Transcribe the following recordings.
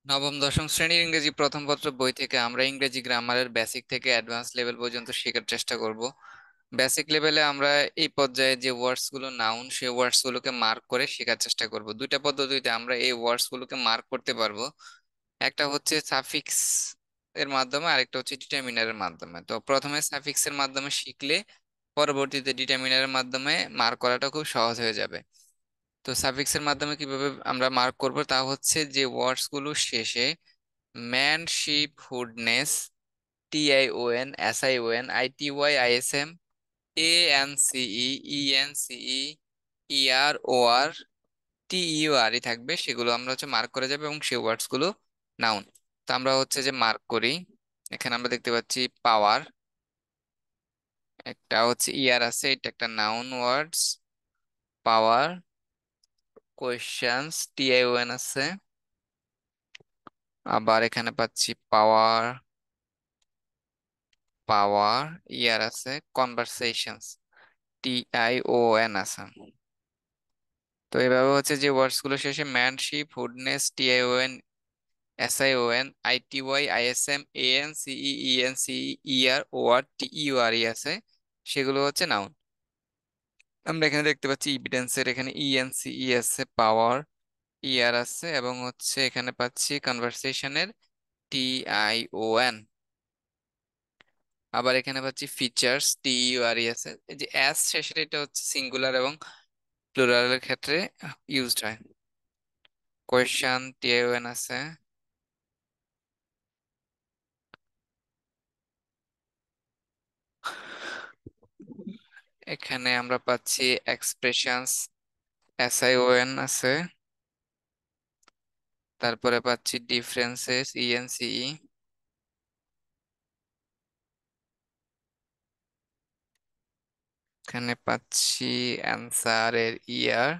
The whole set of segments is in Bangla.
নবম দশম শ্রেণীর ইংরেজি প্রথম পত্র বই থেকে আমরা ইংরেজি গ্রামারের বেসিক থেকে অ্যাডভান্স লেভেল পর্যন্ত শেখার চেষ্টা করব। বেসিক লেভেলে আমরা এই পর্যায়ে যে ওয়ার্ডস গুলো নাউন, সেই ওয়ার্ডস গুলোকে মার্ক করে শেখার চেষ্টা করব। দুইটা পদ্ধতিতে আমরা এই ওয়ার্ডস গুলোকে মার্ক করতে পারবো। একটা হচ্ছে সাফিক্স এর মাধ্যমে, আরেকটা হচ্ছে ডিটারমিনারের মাধ্যমে। তো প্রথমে সাফিক্স এর মাধ্যমে শিখলে পরবর্তীতে ডিটারমিনারের মাধ্যমে মার্ক করাটা খুব সহজ হয়ে যাবে। তো সাফিক্স এর মাধ্যমে কিভাবে আমরা মার্ক করব, তা হচ্ছে যে ওয়ার্ডস গুলো শেষে man, ship, hood ness, TION, SION, ITY, ISM, ANCE, ENCE, EROR, TEURE থাকবে, সেগুলো আমরা হচ্ছে মার্ক করে যাবে এবং সেই ওয়ার্ডস গুলো নাউন। তো আমরা হচ্ছে যে মার্ক করি। এখানে আমরা দেখতে পাচ্ছি পাওয়ার, একটা হচ্ছে ইয়ার আছে, এটা একটা নাউন ওয়ার্ডস পাওয়ার। কোয়েশ্চেন্স, TION আছে। আবার এখানে পাচ্ছি পাওয়ার, পাওয়ার ইয়ার আছে। কনভারসেশনস, TION আছে। তো এভাবে হচ্ছে যে ওয়ার্ডস গুলো শেষে man, ship, hood ness, TION, SION, ITY, ISM, ANCE, ENCE, EROR, TEURE আছে, সেগুলো হচ্ছে নাউন। আমরা এখানে দেখতে পাচ্ছি ইভিডেন্সের এখানে ENCE আছে, পাওয়ার ইয়ার আছে, এবং হচ্ছে এখানে পাচ্ছি কনভারসেশনের TION। আবার এখানে পাচ্ছি ফিচার্স, TEURE আছে। এই যে এস শেষের, এটা হচ্ছে সিঙ্গুলার এবং প্লুরালের ক্ষেত্রে ইউজড হয়। কোয়েশ্চন, TION আছে। এখানে আমরা পাচ্ছি এক্সপ্রেশনস, SION আছে। তারপরে পাচ্ছি ডিফারেন্সেস, ENCE। এখানে পাচ্ছি অ্যান্সারের ইয়ার।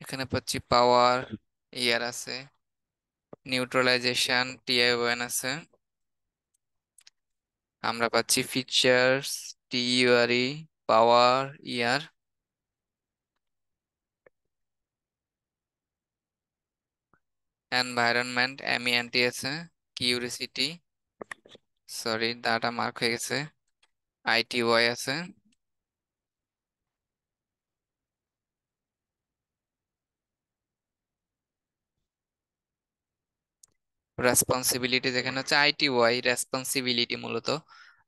এখানে পাচ্ছি পাওয়ার ইয়ার আছে। নিউট্রালাইজেশন, TION আছে। আমরা পাচ্ছি ফিচার্স, TEURE, পাওয়ার ইয়ার। এনভায়রনমেন্ট, MENT আছে। কিউরিসিটি, সরি দাটা মার্ক হয়ে গেছে, ITY আছে। রেসপন্সিবিলিটি, যেখানে হচ্ছে ITY রেসপন্সিবিলিটি মূলত,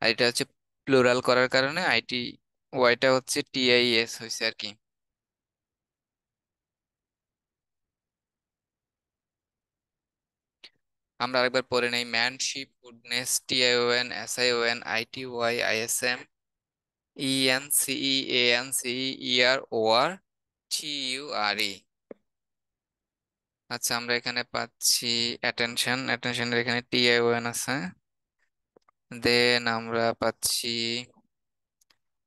আর এটা হচ্ছে প্লুরাল করার কারণে ITYটা হচ্ছে TIS হয়েছে আর কি। আমরা আরেকবার পড়ে নেই। Man, ship, goodness, TION, SION, ITY, ISM, ENCE, ANCE, EROR, TURE। আচ্ছা, আমরা এখানে পাচ্ছি অ্যাটেনশনের এখানে TION আছে। দেন আমরা পাচ্ছি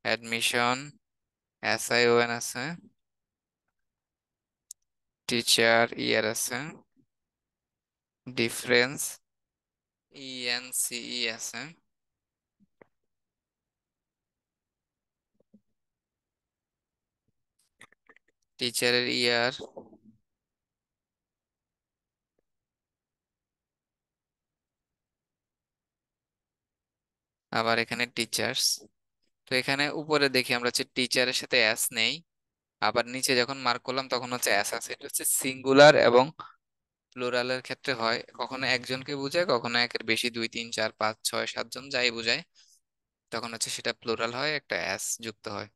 অ্যাডমিশন, SION আছে। টিচার ইয়ার আছে। ডিফারেন্স, ENCE আছে। টিচারের ইয়ার। আবার এখানে টিচার্স। তো এখানে উপরে দেখি আমরা হচ্ছে টিচারের সাথে অ্যাস নেই, আবার নিচে যখন মার্ক করলাম তখন হচ্ছে অ্যাস আছে। এটা হচ্ছে সিঙ্গুলার এবং প্লুরালের ক্ষেত্রে হয়, কখনো একজনকে বোঝায়, কখনো একের বেশি, 2, 3, 4, 5, 6, 7 জন যাই বোঝায়, তখন হচ্ছে সেটা প্লুরাল হয়, একটা অ্যাস যুক্ত হয়।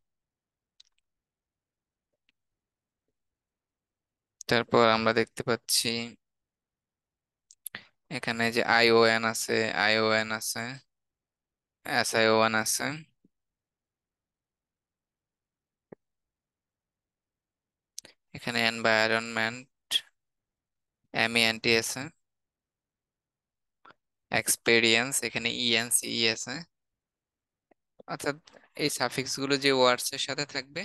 তারপর আমরা দেখতে পাচ্ছি এখানে যে ION আছে, ION আছে, SION আছে। এখানে এনভায়রনমেন্ট, MENT আছে। এক্সপেরিয়েন্স, এখানে ENCE আছে। অর্থাৎ এই সাফিক্স গুলো যে ওয়ার্ডস এর সাথে থাকবে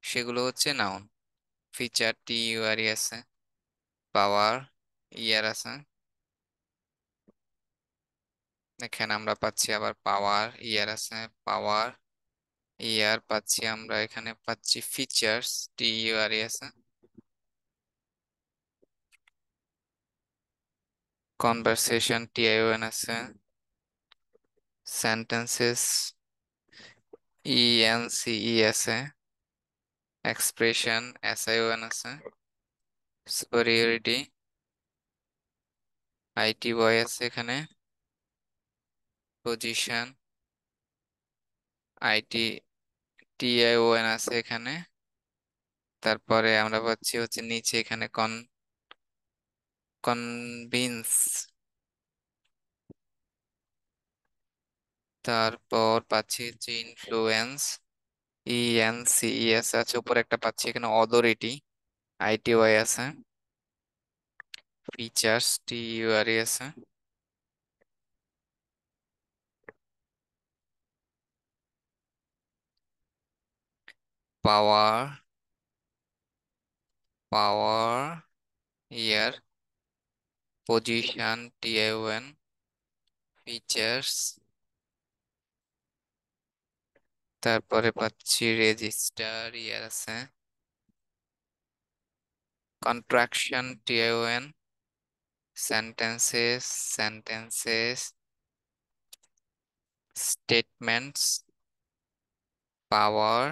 সেগুলো হচ্ছে নাউন। ফিচার, TURE আছে। পাওয়ার ইয়ার আছে। এখানে আমরা পাচ্ছি আবার পাওয়ার ইয়ার আছে, পাওয়ার ইয়ার পাচ্ছি আমরা এখানে পাচ্ছি features, T U R E আছে। Conversation, T I O N আছে। Sentences, E N C E আছে। Expression, S I O N আছে। সুপারিয়রিটি, আই টি ওয়াই আছে এখানে। Position, I T T I O N আছে এখানে। তারপরে আমরা পাচ্ছি হচ্ছে নিচে এখানে কনভিন্স। তারপর পাচ্ছি হচ্ছে influence, E N C E S আছে। উপরে একটা পাচ্ছি এখানে অথরিটি, আই টি ওয়াই আছে। Features, T U R E আছে। Power, power er. Position, T I O N. Features, তারপরে পাচ্ছি রেজিস্টার, ইয়ার আছে। Contraction, T I O N. Sentences, sentences. Statements, power,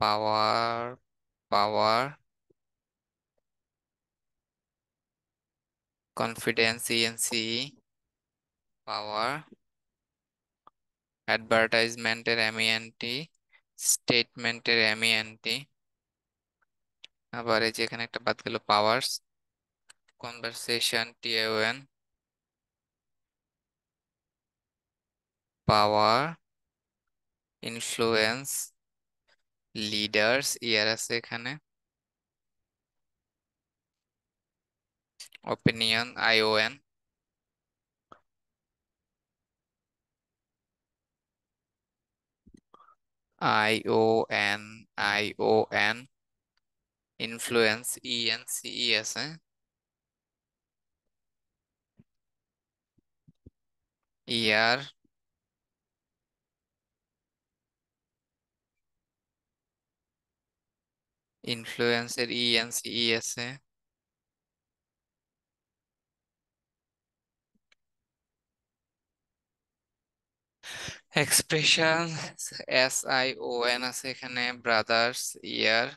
power, power. Confidence, ENC, power. অ্যাডভার্টাইজমেন্টের এমইএনটি, স্টেটমেন্টের এমইএনটি। আবার এই যে এখানে একটা বাদ গেল, powers. Conversation, TAON. Power, influence, leaders, er আছে এখানে। Opinion, ION. ION, ION. Influence, ENCE আছে। ইয়ার, ইনফ্লুয়েন্সের ইএনসিই আছে। Expression, S I O N আছে এখানে। ব্রাদার্স, ইয়ার।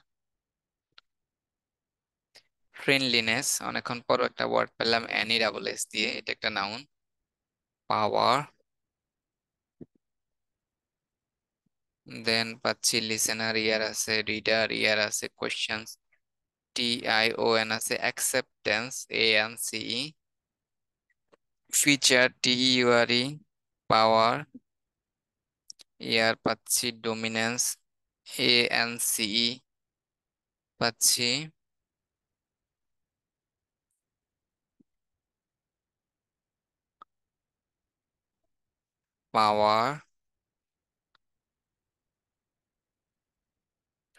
ফ্রেন্ডলিনেস, অনেকক্ষণ পর একটা ওয়ার্ড পেলাম এনি ডাবল এস দিয়ে, এটা একটা নাউন। পাওয়ার। দেন পাচ্ছি লিসেনার, ইয়ার আছে। রিডার, ইয়ার আছে। Questions, T I O N আছে। Acceptance, A N C E. Feature, T U R E. Power, er পাচ্ছি। Dominance, A N C E পাচ্ছি। Power,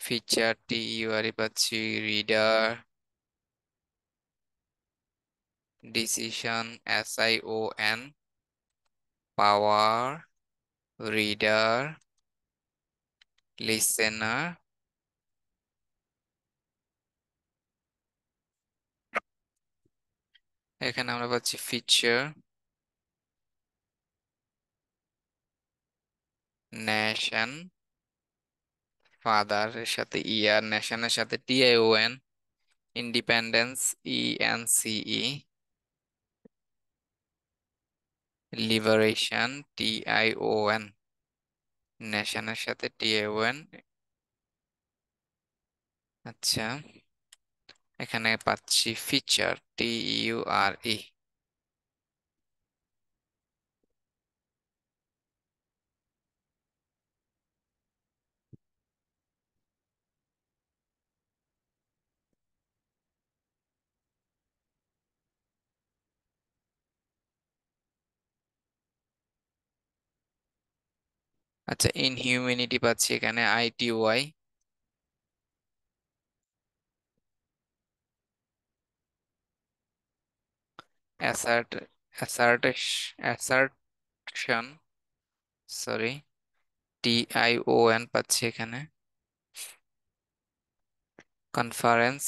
feature, T U R E পাচ্ছি। Reader, decision, S I O N. Power, reader, listener. এখানে আমরা পাচ্ছি ফিচার, নেশন। ফাদার এর সাথে ইয়ার, নেশনের সাথে T I O N. Independence, E N C E. Liberation, T I O N. নেশনের সাথে টি আই ও এন। আচ্ছা, এখানে পাচ্ছি ফিচার, টি ইউ আর ই। আচ্ছা, ইনহিউম্যানিটি পাচ্ছি এখানে আই টি ওয়াই। অ্যাসার্ট, অ্যাসার্টেশ, অ্যাসার্টশন, সরি। TION পাচ্ছি এখানে। কনফারেন্স,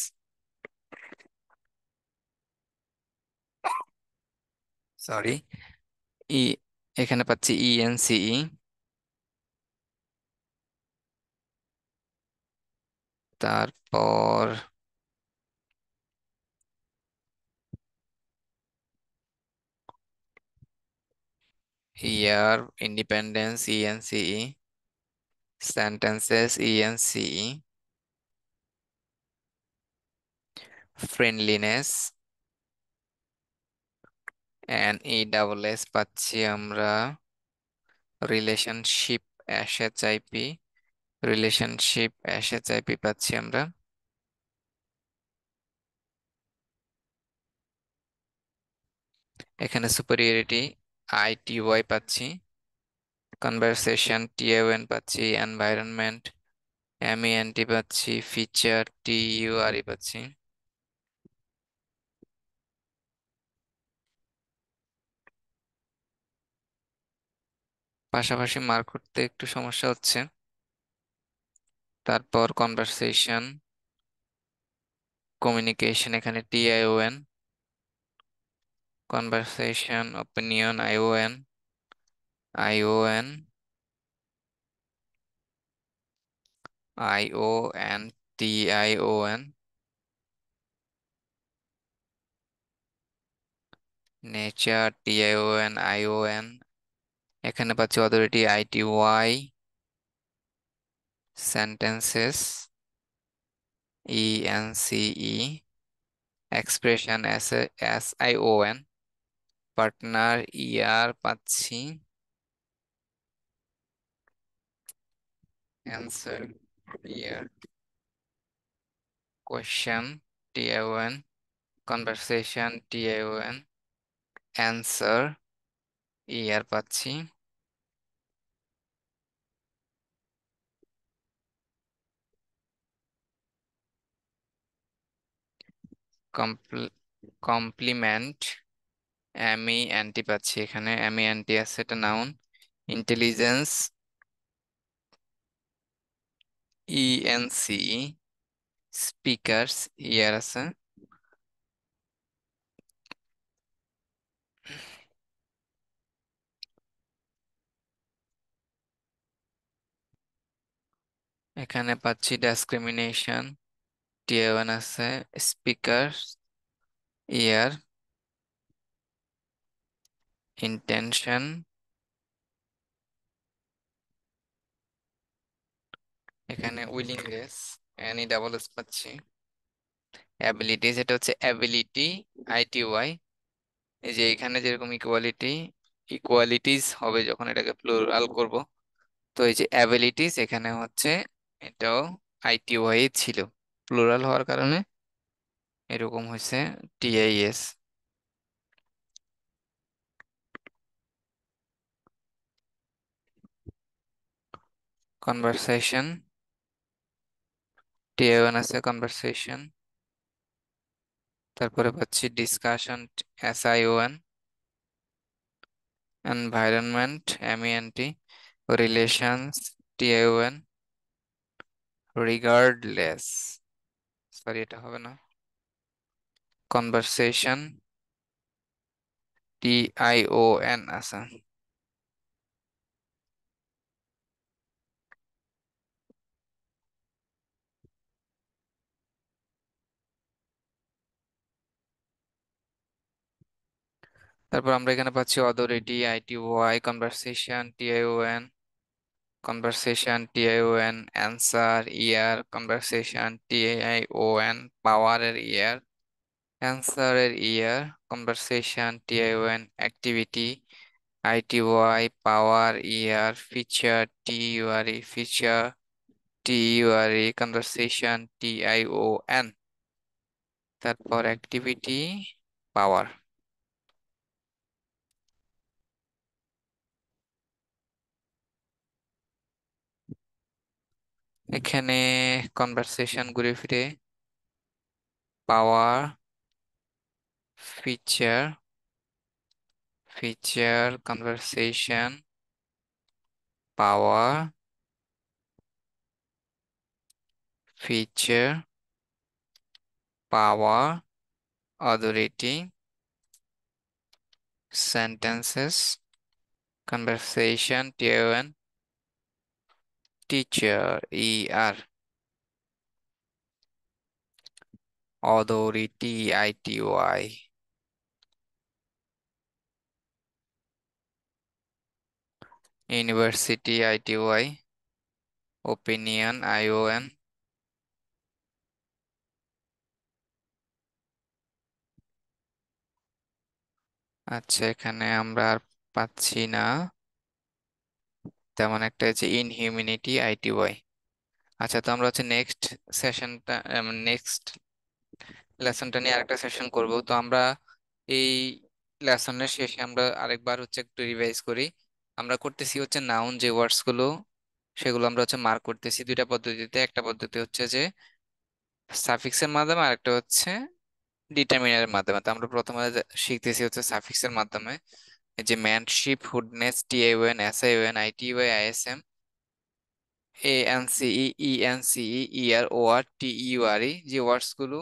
সরি, ই, এখানে পাচ্ছি ENCE। তারপর er, independence, ENCE। Sentences, ENCE। Friendliness, NESS পাচ্ছি আমরা। Relationship, SHIP। রিলেশনশিপ, SHIP পাচ্ছি আমরা। এখানে সুপেরিয়রিটি, ITY পাচ্ছি। কনভারসেশন, TION পাচ্ছি। এনভায়রনমেন্ট, MENT পাচ্ছি। ফিচার, TURE পাচ্ছি। পাশাপাশি মার্ক করতে একটু সমস্যা হচ্ছে। তারপর কনভারসেশন, কমিউনিকেশন, এখানে TION। Conversation, opinion, ION, TION। Nature, TION। এখানে পাচ্ছি authority, ITY। Sentences, ENCE। Expression, SION। Partner, পাচ্ছি। Answer, er. Question, TION। Conversation, TION। Answer, পাচ্ছি। কমপ্লিমেন্ট, MENT পাচ্ছি এখানে। MENT আছে, এটা নাউন। Intelligence, ENCE। স্পিকার্স, আছে। এখানে পাচ্ছি ডিসক্রিমিনেশন, TION আছে। স্পিকার, ইয়ার। ইন্টেনশন, এখানে উইলিংনেস, NESS পাচ্ছি। অ্যাবিলিটিস, এটা হচ্ছে অ্যাবিলিটি, ITY। এই যে এখানে যেরকম ইকুয়ালিটি, ইকুয়ালিটিস হবে যখন এটাকে প্লুরাল করব। তো এই যে অ্যাবিলিটিস, এখানে হচ্ছে এটাও ITY ছিল, প্লুরাল হওয়ার কারণে এরকম হয়েছে, TIS। কনভারসেশন, TION আছে। কনভারসেশন। তারপরে পাচ্ছি discussion, SION। Environment, MENT। Relations, TION। Regardless, sorry এটা হবে না। কনভারসেশন, TION আছে। তারপর আমরা এখানে পাচ্ছি authority, ITY। Conversation, TION। Conversation, TION। Answer, conversation, TION। পাওয়ারের, অ্যান্সারের, conversation, TION। Activity, ITY। Power, feature, feature, conversation, TION। তারপর অ্যাক্টিভিটি, পাওয়ার। এখানে কনভারসেশন ঘুরে ফিরে power, feature, conversation, power, feature, power, authority, sentences, conversation, TAON, teacher, ER, authority, ITOI, university, ITOI, opinion, ION. আচ্ছা, এখানে আমরা আর পাচ্ছি না তেমন একটা, হচ্ছে ইনহিউম্যানিটি, আইটিওআই। আচ্ছা, তো আমরা হচ্ছে নেক্সট সেশনটা, নেক্সট লেসনটা নিয়ে আরেকটা সেশন করব। তো আমরা এই লেসনের শেষে আমরা আরেকবার হচ্ছে একটু রিভাইজ করি। আমরা করতেছি হচ্ছে নাউন যে ওয়ার্ডস গুলো, সেগুলো আমরা হচ্ছে মার্ক করতেছি দুইটা পদ্ধতিতে। একটা পদ্ধতি হচ্ছে যে সাফিক্সের মাধ্যমে, আর একটা হচ্ছে ডিটারমিনারের মাধ্যমে। তো আমরা প্রথমে শিখতেছি হচ্ছে সাফিক্সের মাধ্যমে। এই যে ম্যানশিপ, হুডনেস, টিএওএন, এসআইওএন, আইটিওআই, আইএসএম, এএনসিই, ইএনসিই, ইআর, ওআর, টিইউআরই, যে ওয়ার্ডস গুলো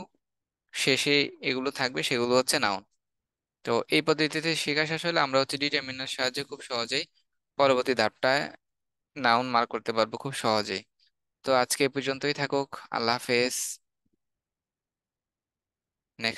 শেষে এগুলো থাকবে সেগুলো হচ্ছে নাউন। তো এই পদ্ধতিতে শেখা শেষ হলে আমরা হচ্ছে ডিটারমিনার সাহায্যে খুব সহজেই পরবর্তী ধাপটায় নাউন মার্ক করতে পারবো খুব সহজেই। তো আজকে এ পর্যন্তই থাকুক। আল্লাহ হাফেজ।